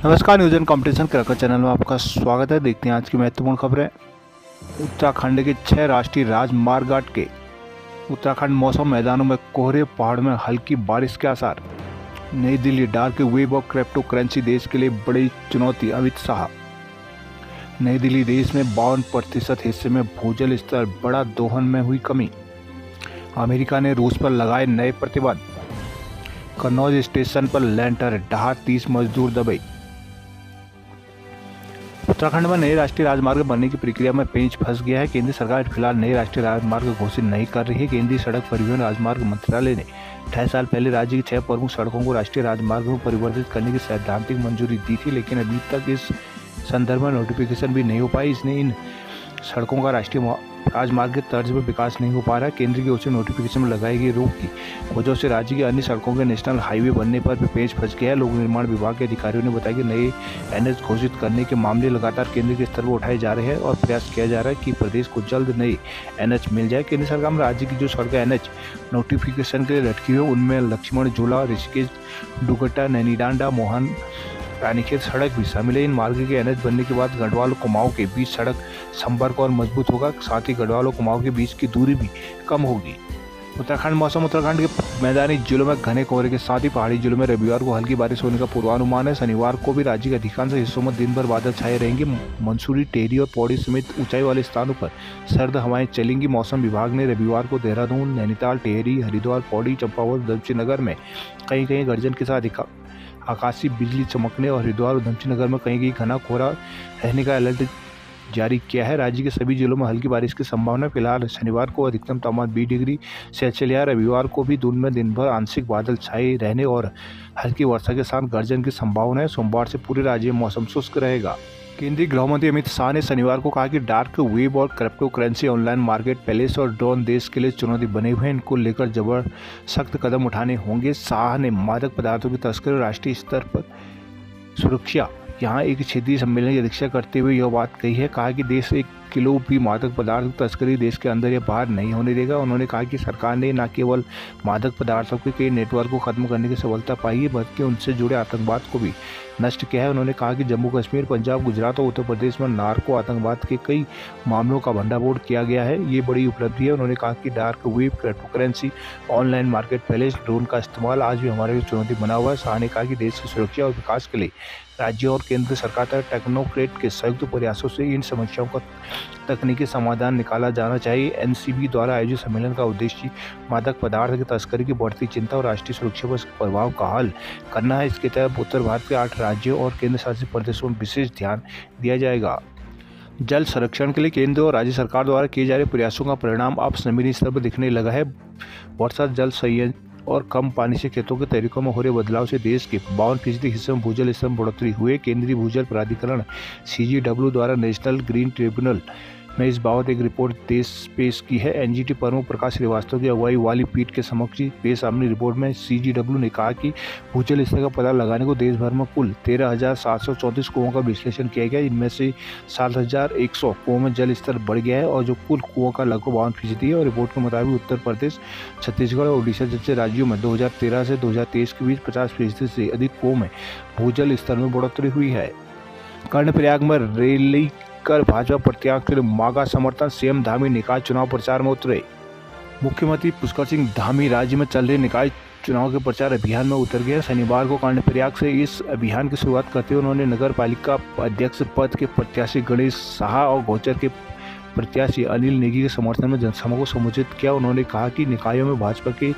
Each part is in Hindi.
नमस्कार, news and competition cracker channel में आपका स्वागत है। देखते हैं आज की महत्वपूर्ण खबरें। उत्तराखंड के 6 राष्ट्रीय राजमार्ग अटके। उत्तराखंड मौसम मैदानों में कोहरे, पहाड़ में हल्की बारिश के आसार। नई दिल्ली, डार्क वेब और क्रिप्टो करेंसी देश के लिए बड़ी चुनौती, अमित शाह। नई दिल्ली, देश में 52% हिस्से में भूजल स्तर बड़ा, दोहन में हुई कमी। अमेरिका ने रूस पर लगाए नए प्रतिबंध। कन्नौज स्टेशन पर लैंटर ढहा, 30 मजदूर दबे। उत्तराखंड में नए राष्ट्रीय राजमार्ग बनने की प्रक्रिया में पेंच फंस गया है। केंद्र सरकार फिलहाल नए राष्ट्रीय राजमार्ग घोषित नहीं कर रही है। केंद्रीय सड़क परिवहन राजमार्ग मंत्रालय ने 28 साल पहले राज्य की 6 प्रमुख सड़कों को राष्ट्रीय राजमार्ग में परिवर्तित करने की सैद्धांतिक मंजूरी दी थी, लेकिन अभी तक इस संदर्भ में नोटिफिकेशन भी नहीं हो पाई। इसने इन सड़कों का राष्ट्रीय राजमार्ग के तर्ज पर विकास नहीं हो पा रहा है। केंद्र की ओर से नोटिफिकेशन में लगाई गई रोक की वजह से राज्य की अन्य सड़कों के नेशनल हाईवे बनने पर भी पेच फंस गया है। लोक निर्माण विभाग के अधिकारियों ने बताया कि नए एनएच घोषित करने के मामले लगातार केंद्र के स्तर पर उठाए जा रहे हैं और प्रयास किया जा रहा है कि प्रदेश को जल्द नए एनएच मिल जाए। केंद्र सरकार में राज्य की जो सड़कें एनएच नोटिफिकेशन के लिए लटकी हुई उनमें लक्ष्मण झूला, ऋषिकेश, डुगट्टा, नैनीडांडा, मोहन रानीखेत सड़क भी शामिल है। इन मार्ग के एनएच बनने के बाद गढ़वाल और कुमाऊं के बीच सड़क संपर्क और मजबूत होगा, साथ ही गढ़वाल और कुमाऊं के बीच की दूरी भी कम होगी। उत्तराखंड मौसम। उत्तराखंड के मैदानी जिलों में घने कोहरे के साथ ही पहाड़ी जिलों में रविवार को हल्की बारिश होने का पूर्वानुमान है। शनिवार को भी राज्य के अधिकांश हिस्सों में दिन भर बादल छाए रहेंगे। मंसूरी, टेहरी और पौड़ी समेत ऊंचाई वाले स्थानों पर सर्द हवाएं चलेंगी। मौसम विभाग ने रविवार को देहरादून, नैनीताल, टेहरी, हरिद्वार, पौड़ी, चंपावत, धमची नगर में कहीं कहीं गर्जन के साथ आकाशीय बिजली चमकने और हरिद्वार और धमची नगर में कहीं घना कोहरा रहने का अलर्ट जारी किया है। राज्य के सभी जिलों में हल्की बारिश की संभावना। फिलहाल शनिवार को अधिकतम तापमान 20 डिग्री सेल्सियस है। रविवार को भी दून में दिन भर आंशिक बादल छाए रहने और हल्की वर्षा के साथ गर्जन की संभावना है। सोमवार से पूरे राज्य में मौसम शुष्क रहेगा। केंद्रीय गृह मंत्री अमित शाह ने शनिवार को कहा कि डार्क वेब और crypto currency, online market place और ड्रोन देश के लिए चुनौती बने हुए हैं। इनको लेकर सख्त कदम उठाने होंगे। शाह ने मादक पदार्थों की तस्करी, राष्ट्रीय स्तर पर सुरक्षा यहाँ एक क्षेत्रीय सम्मेलन की अध्यक्षता करते हुए यह बात कही है। कहा कि देश 1 किलो भी मादक पदार्थ तस्करी देश के अंदर या बाहर नहीं होने देगा। उन्होंने कहा कि सरकार ने न केवल मादक पदार्थों के कई नेटवर्क को खत्म करने की सफलता पाई है, बल्कि उनसे जुड़े आतंकवाद को भी नष्ट किया है। उन्होंने कहा कि जम्मू कश्मीर, पंजाब, गुजरात और उत्तर प्रदेश में नार्को आतंकवाद के कई मामलों का भंडाफोड़ किया गया है। ये बड़ी उपलब्धि है। उन्होंने कहा कि dark web, crypto currency, online market place, drone का इस्तेमाल आज भी हमारे लिए चुनौती बना हुआ है। शाह ने कहा कि देश की सुरक्षा और विकास के लिए राज्य और केंद्र सरकार तक टेक्नोक्रेट के संयुक्त प्रयासों से इन समस्याओं का तकनीकी समाधान निकाला जाना चाहिए। एनसीबी द्वारा आयोजित सम्मेलन का उद्देश्य मादक पदार्थ की तस्करी की बढ़ती चिंता और राष्ट्रीय सुरक्षा पर प्रभाव का हल करना है। इसके तहत उत्तर भारत के 8 राज्यों और केंद्र शासित प्रदेशों में विशेष ध्यान दिया जाएगा। जल संरक्षण के लिए केंद्र और राज्य सरकार द्वारा किए जा रहे प्रयासों का परिणाम अब जमीनी स्तर पर दिखने लगा है। वर्षा जल संचयन और कम पानी से खेतों के तरीकों में हो रहे बदलाव से देश के 52% हिस्से में भूजल स्तर में बढ़ोतरी हुई। केंद्रीय भूजल प्राधिकरण CGW द्वारा नेशनल ग्रीन ट्रिब्यूनल में इस बाबत एक रिपोर्ट पेश की है। NGT प्रमुख प्रकाश श्रीवास्तव की अगुवाई वाली पीठ के समक्ष पेश अपनी रिपोर्ट में CGW ने कहा कि भूजल स्तर का पता लगाने को देश भर में कुल 13,734 कुओं का विश्लेषण किया गया। इनमें से 7,100 कुओं में जल स्तर बढ़ गया है और जो कुल कुओं का लगभग 52% है। और रिपोर्ट के मुताबिक उत्तर प्रदेश, छत्तीसगढ़ और उड़ीसा जैसे राज्यों में 2013 से 2023 के बीच 50% से अधिक कुओं में भूजल स्तर में बढ़ोतरी हुई है। कर्णप्रयाग में रैली कर भाजपा प्रत्याशी के लिए मांगा समर्थन। CM धामी निकाय चुनाव प्रचार में उतरे। मुख्यमंत्री पुष्कर सिंह धामी राज्य में चल रहे निकाय चुनाव के प्रचार अभियान में उतर गए। शनिवार को कर्णप्रयाग से इस अभियान की शुरुआत करते हुए उन्होंने नगर पालिका अध्यक्ष पद के प्रत्याशी गणेश शाह और गौचर के प्रत्याशी अनिल नेगी के समर्थन में जनसभा को संबोधित किया। उन्होंने कहा कि निकायों में भाजपा की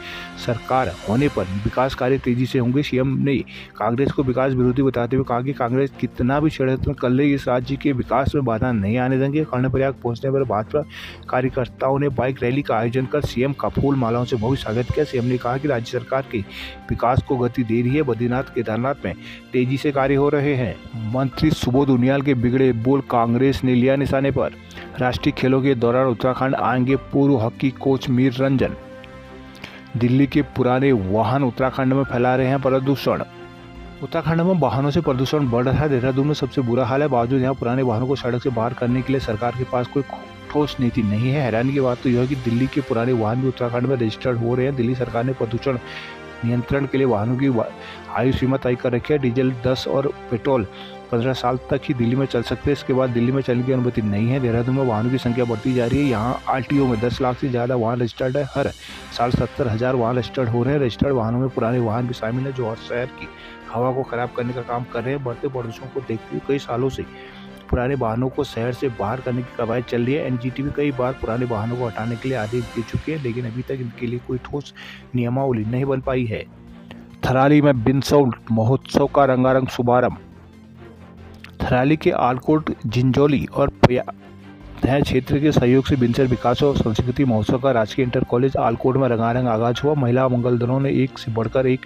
सरकार होने पर विकास कार्य तेजी से होंगे। CM ने कांग्रेस को विकास विरोधी बताते हुए कहा कि कांग्रेस कितना भी षड्यंत्र कर ले, इस राज्य के विकास में बाधा नहीं आने देंगे। कर्णप्रयाग पहुंचने पर भाजपा कार्यकर्ताओं ने बाइक रैली का आयोजन कर CM का फूल मालाओं से भव्य स्वागत किया। CM ने कहा कि राज्य सरकार के विकास को गति दे रही है। बद्रीनाथ, केदारनाथ में तेजी से कार्य हो रहे हैं। मंत्री सुबोध उनियाल के बिगड़े बोल कांग्रेस ने लिया निशाने पर। राष्ट्रीय खेलों के दौरान उत्तराखंड आएंगे पूर्व हॉकी कोच मीर रंजन। दिल्ली के पुराने वाहन उत्तराखंड में फैला रहे हैं प्रदूषण। उत्तराखंड में वाहनों से प्रदूषण बढ़ रहा है। देहरादून में सबसे बुरा हाल है। बावजूद यहाँ पुराने वाहनों को सड़क से बाहर करने के लिए सरकार के पास कोई ठोस नीति नहीं है। हैरानी की बात तो यह है कि दिल्ली के पुराने वाहन भी उत्तराखंड में रजिस्टर्ड हो रहे हैं। दिल्ली सरकार ने प्रदूषण नियंत्रण के लिए वाहनों की आयु सीमा तय कर रखी है। डीजल 10 और पेट्रोल 15 साल तक ही दिल्ली में चल सकते हैं। इसके बाद दिल्ली में चलने की अनुमति नहीं है। देहरादून में वाहनों की संख्या बढ़ती जा रही है। यहाँ आरटीओ में 10 लाख से ज़्यादा वाहन रजिस्टर्ड है। हर साल 70,000 वाहन रजिस्टर्ड हो रहे हैं। रजिस्टर्ड वाहनों में पुराने वाहन भी शामिल है जो हर शहर की हवा को खराब करने का काम कर रहे हैं। बढ़ते प्रदूषण को देखते हुए कई सालों से पुराने वाहनों को शहर से बाहर करने की कवायद चल रही है। एनजीटी भी कई बार पुराने वाहनों को हटाने के लिए आदेश दे चुके हैं, लेकिन अभी तक इनके लिए कोई ठोस नियमावली नहीं बन पाई है। थराली में बिनसौल महोत्सव का रंगारंग शुभारंभ। थराली के आलकोट, जिंजौली और तय क्षेत्र के सहयोग से बिनसर विकास और संस्कृति महोत्सव का राजकीय इंटर कॉलेज आलकोट में रंगारंग आगाज हुआ। महिला मंगल दलों ने एक से बढ़कर एक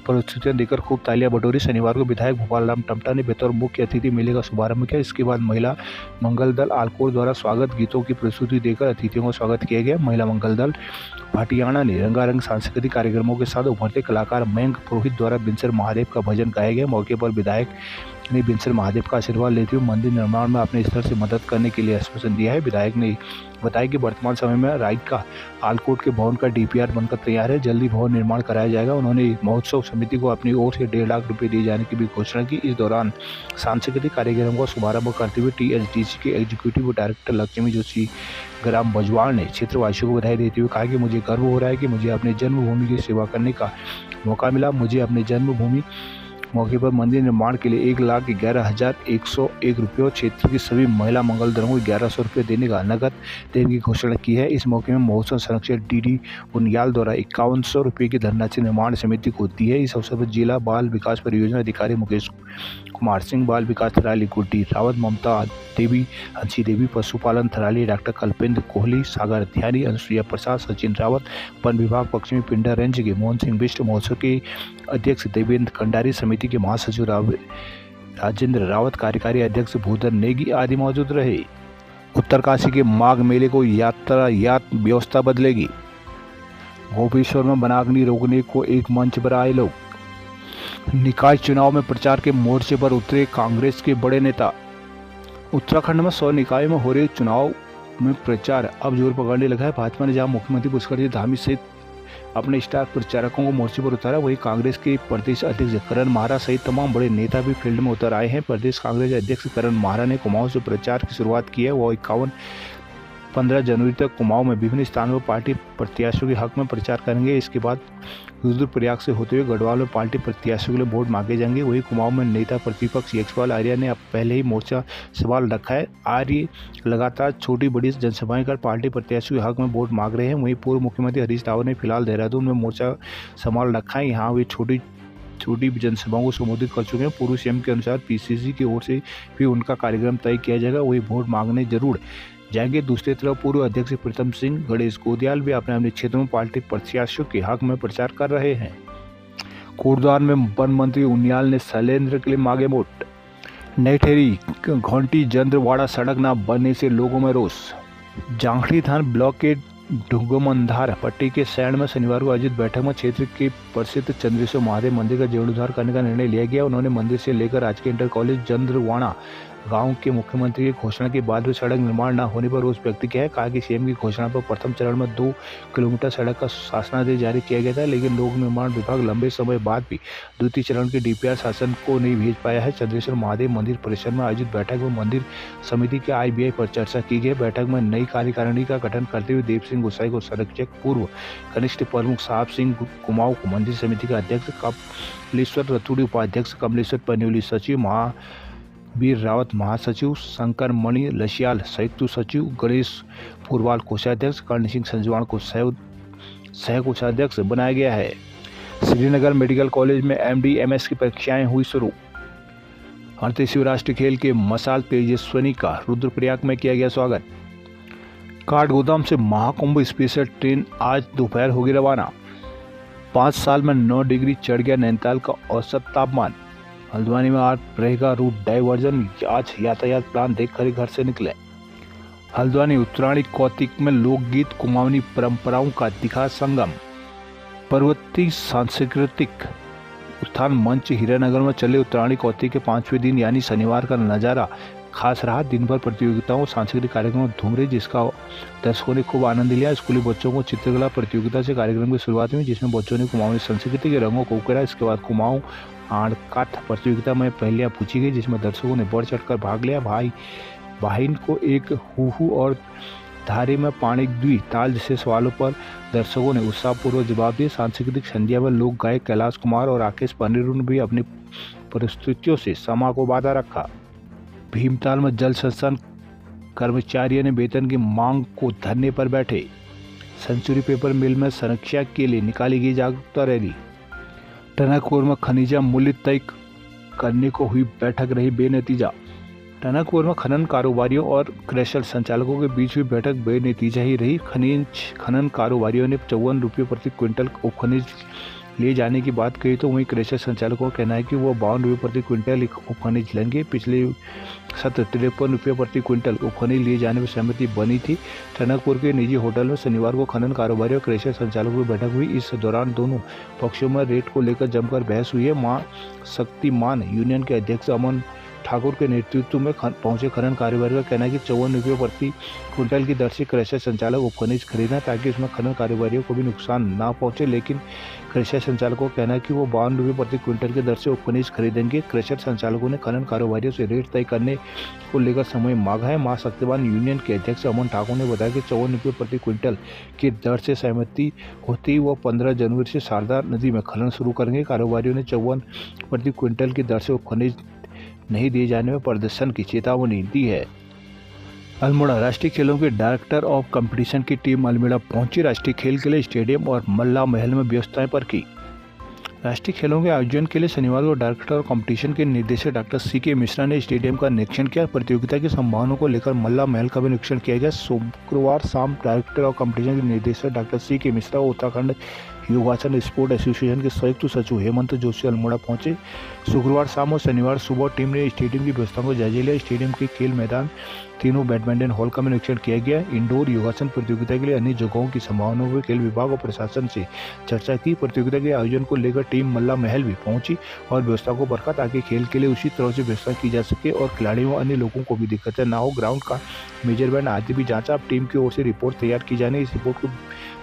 प्रस्तुतियां देकर खूब तालियां बटोरी। शनिवार को विधायक भोपाल राम टमटा ने बतौर मुख्य अतिथि मेले का शुभारंभ किया। इसके बाद महिला मंगल दल आलकोट द्वारा स्वागत गीतों की प्रस्तुति देकर अतिथियों का स्वागत किया गया। महिला मंगल दल भाटियाणा ने रंगारंग सांस्कृतिक कार्यक्रमों के साथ उभरते कलाकार मयंक पुरोहित द्वारा बिनसर महादेव का भजन गाया गया। मौके पर विधायक ने बिनसर महादेव का आशीर्वाद लेते हुए मंदिर निर्माण में अपने स्तर से मदद करने के लिए आश्वासन दिया है। विधायक ने बताया कि वर्तमान समय में रायका आलकोट के भवन का डीपीआर बनकर तैयार है। जल्दी भवन निर्माण कराया जाएगा। उन्होंने महोत्सव समिति को अपनी ओर से 1.5 लाख रुपए दिए जाने की भी घोषणा की। इस दौरान सांस्कृतिक कार्यक्रम का शुभारंभ करते हुए टीएचडीसी के एग्जीक्यूटिव डायरेक्टर लक्ष्मी जोशी ग्राम बजवाड़ ने क्षेत्रवासियों को बधाई देते हुए कहा कि मुझे गर्व हो रहा है कि मुझे अपने जन्मभूमि की सेवा करने का मौका मिला। मुझे अपने जन्मभूमि मौके पर मंदिर निर्माण के लिए 1,11,101 रुपये और क्षेत्र की सभी महिला मंगल दलों को 1,100 रुपये देने का नकद देने की घोषणा की है। इस मौके में महोत्सव संरक्षक डीडी उनियाल द्वारा 5100 रुपये की धनराशि निर्माण समिति को दी है। इस अवसर पर जिला बाल विकास परियोजना अधिकारी मुकेश कुमार सिंह, बाल विकास थराली गुड्डी रावत, ममता देवी, हंसी देवी, पशुपालन थराली डॉक्टर कल्पेंद्र कोहली, सागर ध्यानी, अनुसुईया प्रसाद, सचिन रावत, वन विभाग पश्चिमी पिंडा रेंज के मोहन सिंह बिष्ट, महोत्सव के अध्यक्ष देवेंद्र कंडारी, समिति के महासचिव राजेंद्र रावत, कार्यकारी अध्यक्ष भूधर नेगी आदि मौजूद रहे। उत्तरकाशी के माघ मेले को यातायात व्यवस्था बदलेगी। गोपेश्वर में वनाग्नि रोकने को एक मंच पर आए लोग। निकाय चुनाव में प्रचार के मोर्चे पर उतरे कांग्रेस के बड़े नेता। उत्तराखंड में 100 निकाय में हो रहे चुनाव में प्रचार अब जोर पकड़ने लगा है। भाजपा ने जहां मुख्यमंत्री पुष्कर सिंह धामी सहित अपने स्टार प्रचारकों को मोर्चे पर उतारा, वहीं कांग्रेस के प्रदेश अध्यक्ष करण माहरा सहित तमाम बड़े नेता भी फील्ड में उतर आए हैं। प्रदेश कांग्रेस अध्यक्ष करण माहरा ने कुमाऊं से प्रचार की शुरुआत की है। वो 15 जनवरी तक कुमाऊं में विभिन्न स्थानों पर पार्टी प्रत्याशियों के हक में प्रचार करेंगे। इसके बाद रुद्रप्रयाग से होते हुए गढ़वाल में पार्टी प्रत्याशियों के लिए वोट मांगे जाएंगे। वहीं कुमाऊं में नेता प्रतिपक्ष यशपाल आर्य ने अब पहले ही मोर्चा सवाल रखा है। आर्य लगातार छोटी बड़ी जनसभाएं कर पार्टी प्रत्याशियों के हक में वोट मांग रहे हैं। वहीं पूर्व मुख्यमंत्री हरीश रावत ने फिलहाल देहरादून में मोर्चा संभाल रखा है। यहाँ वे छोटी जनसभाओं को संबोधित कर चुके हैं। पूर्व सीएम के अनुसार पीसीसी की ओर से भी उनका कार्यक्रम तय किया जाएगा। वही वोट मांगने जरूर जाएंगे। दूसरी तरफ पूर्व अध्यक्ष प्रीतम सिंह, गणेश गोदियाल भी अपने अपने क्षेत्रों में पार्टी प्रत्याशियों के हक में प्रचार कर रहे हैं। कोटद्वार में वन मंत्री उनियाल ने शैलेंद्र के लिए मांगे वोट। नई ठहरी घंटी जंद्रवाड़ा सड़क न बनने से लोगों में रोष। जांगड़ी थाना ब्लॉक के ढुंगमंधार पट्टी के सैंड में शनिवार को आयोजित बैठक में क्षेत्र के प्रसिद्ध चंद्रेश्वर महादेव मंदिर का जीर्णोद्धार करने का निर्णय लिया गया। उन्होंने मंदिर से लेकर राजकीय इंटर कॉलेज जंद्रवाड़ा गांव के मुख्यमंत्री की घोषणा के बाद भी सड़क निर्माण न होने पर रोष व्यक्त किया है। कहा कि सीएम की घोषणा पर प्रथम चरण में 2 किलोमीटर सड़क का शासनादेश जारी किया गया था, लेकिन लोक निर्माण विभाग लंबे समय बाद भी द्वितीय चरण के डीपीआर शासन को नहीं भेज पाया है। चंद्रेश्वर महादेव मंदिर परिसर में आयोजित बैठक में मंदिर समिति के IBI पर चर्चा की गई। बैठक में नई कार्यकारिणी का गठन करते हुए देव सिंह गोसाई को संरक्षक, पूर्व कनिष्ठ प्रमुख साहब सिंह कुमाऊं को मंदिर समिति का अध्यक्ष, कमलेश्वर रतूड़ी उपाध्यक्ष, कमलेश्वर पन्यूली सचिव, महावीर रावत महासचिव, शंकर मणि लसियाल संयुक्त सचिव, गणेश पुरवाल कोषाध्यक्ष, कर्ण सिंह संजवान को सह कोषाध्यक्ष बनाया गया है। श्रीनगर मेडिकल कॉलेज में MD MS की परीक्षाएं हुई शुरू। 38वें राष्ट्रीय खेल के मशाल तेजस्विनी का रुद्रप्रयाग में किया गया स्वागत। काठगोदाम से महाकुंभ स्पेशल ट्रेन आज दोपहर होगी रवाना। 5 साल में 9 डिग्री चढ़ गया नैनीताल का औसत तापमान। हल्द्वानी में आज रहेगा रूट डाइवर्जन, आज यातायात प्लान देखकर घर से निकले। हल्द्वानी उत्तरायणी कौतिक में लोकगीत कुमाऊनी परंपराओं का दिखा संगम। पर्वतीय सांस्कृतिक उत्थान मंच हीरानगर में चले उत्तरायणी कौतिक के 5वें दिन यानी शनिवार का नजारा खास रहा। दिन भर प्रतियोगिताओं सांस्कृतिक कार्यक्रमों धूम रही, जिसका दर्शकों ने खूब आनंद लिया। स्कूली बच्चों को चित्रकला प्रतियोगिता से कार्यक्रम की शुरुआत हुई, जिसमें बच्चों ने कुमाऊनी संस्कृति के रंगों को उकेरा। इसके बाद कुमाऊं आड़काठ प्रतियोगिता में पहेलियां पूछी गई, जिसमें दर्शकों ने बढ़ चढ़कर भाग लिया। भाई बहन को एक हूहू और धारे में पानी द्वि ताल जैसे सवालों पर दर्शकों ने उत्साहपूर्वक जवाब दिए। सांस्कृतिक संध्या में लोक गायक कैलाश कुमार और राकेश पनीरू ने भी अपनी प्रस्तुतियों से समा को बांधा रखा। भीमताल में जल संस्थान कर्मचारियों ने वेतन की मांग को धरने पर बैठे। सेंचुरी पेपर मिल में संरक्षा के लिए निकाली गई जागरूकता रैली। टनकपुर में खनिजा मूल्य तय करने को हुई बैठक रही बेनतीजा। टनकपुर में खनन कारोबारियों और क्रशर संचालकों के बीच हुई बैठक बेनतीजा ही रही। खनन कारोबारियों ने 54 रुपये प्रति क्विंटल उपखनिज ले जाने की बात कही, तो वहीं क्रशर संचालकों का कहना है कि वो 52 रुपये प्रति क्विंटल उपखनिज लेंगे। पिछले सत्र 53 रुपये प्रति क्विंटल उपखनिज लिए जाने पर सहमति बनी थी। टनकपुर के निजी होटल में शनिवार को खनन कारोबारियों और क्रशर संचालकों की बैठक हुई। इस दौरान दोनों पक्षों में रेट को लेकर जमकर बहस हुई है। मां शक्तिमान यूनियन के अध्यक्ष अमन ठाकुर के नेतृत्व में पहुंचे खनन कारोबारी का कहना है कि 54 रुपये प्रति क्विंटल की दर से क्रशर संचालक उपखनिज खरीदना, ताकि इसमें खनन कारोबारियों को भी नुकसान ना पहुंचे। लेकिन क्रशर संचालकों का कहना है कि वो 52 रुपये प्रति क्विंटल की दर से उपखनिज खरीदेंगे। क्रशर संचालकों ने खनन कारोबारियों से रेट तय करने को लेकर समय मांगा है। मां शक्तिमान यूनियन के अध्यक्ष अमन ठाकुर ने बताया कि 54 रुपये प्रति क्विंटल की दर से सहमति होती ही वो 15 जनवरी से शारदा नदी में खनन शुरू करेंगे। कारोबारियों ने 54 प्रति क्विंटल की दर से उपखनिज नहीं दिए जाने में प्रदर्शन की चेतावनी दी है। अल्मोड़ा राष्ट्रीय खेलों के डायरेक्टर ऑफ कंपटीशन की टीम अल्मोड़ा पहुंची। राष्ट्रीय खेल के लिए स्टेडियम और मल्ला महल में व्यवस्थाएं पर की। राष्ट्रीय खेलों के आयोजन के लिए शनिवार को डायरेक्टर ऑफ कंपटीशन के निदेशक डॉक्टर CK मिश्रा ने स्टेडियम का निरीक्षण किया। प्रतियोगिता की संभावनाओं को लेकर मल्ला महल का भी निरीक्षण किया गया। शुक्रवार शाम डायरेक्टर ऑफ कंपटीशन के निदेशक डॉक्टर CK मिश्रा उत्तराखंड योगासन स्पोर्ट एसोसिएशन के संयुक्त सचिव हेमंत जोशी अल्मोड़ा पहुंचे। शुक्रवार शाम और शनिवार सुबह टीम ने स्टेडियम की व्यवस्था को जायजा लिया। स्टेडियम के खेल मैदान, तीनों बैडमिंटन हॉल का निरीक्षण किया गया। इंडोर योगासन प्रतियोगिता के लिए अन्य जगहों की संभावनाओं पर खेल विभाग और प्रशासन से चर्चा की। प्रतियोगिता के आयोजन को लेकर टीम मल्ला महल भी पहुंची और व्यवस्था को परखा, ताकि खेल के लिए उसी तरह से व्यवस्था की जा सके और खिलाड़ियों और अन्य लोगों को भी दिक्कतें ना हो। ग्राउंड का मेजरमेंट आदि भी जांचा। अब टीम की ओर से रिपोर्ट तैयार की जाने, इस रिपोर्ट को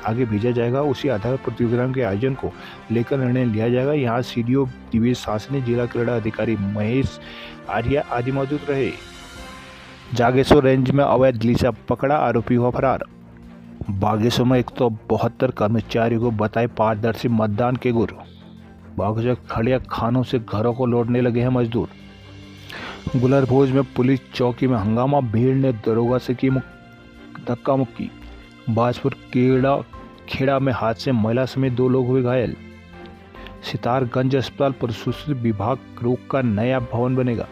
आगे भेजा जाएगा। उसी आधार पर प्रतियोगिता के आयोजन को लेकर निर्णय लिया जाएगा। यहाँ CDO दिवेश सासने, जिला क्रीड़ा अधिकारी महेश आर्या आदि मौजूद रहे। जागेश्वर रेंज में अवैध गलीचा पकड़ा, आरोपी हुआ फरार। बागेश्वर में 172 कर्मचारियों को बताए पारदर्शी मतदान के गुर। बागेश्वर खड़िया खानों से घरों को लौटने लगे हैं मजदूर। गुलरभोज में पुलिस चौकी में हंगामा, भीड़ ने दरोगा से की धक्का मुक्की। बाजपुर खेड़ा में हादसे, महिला समेत 2 लोग हुए घायल। सितारगंज अस्पताल प्रसूति विभाग रोग का नया भवन बनेगा।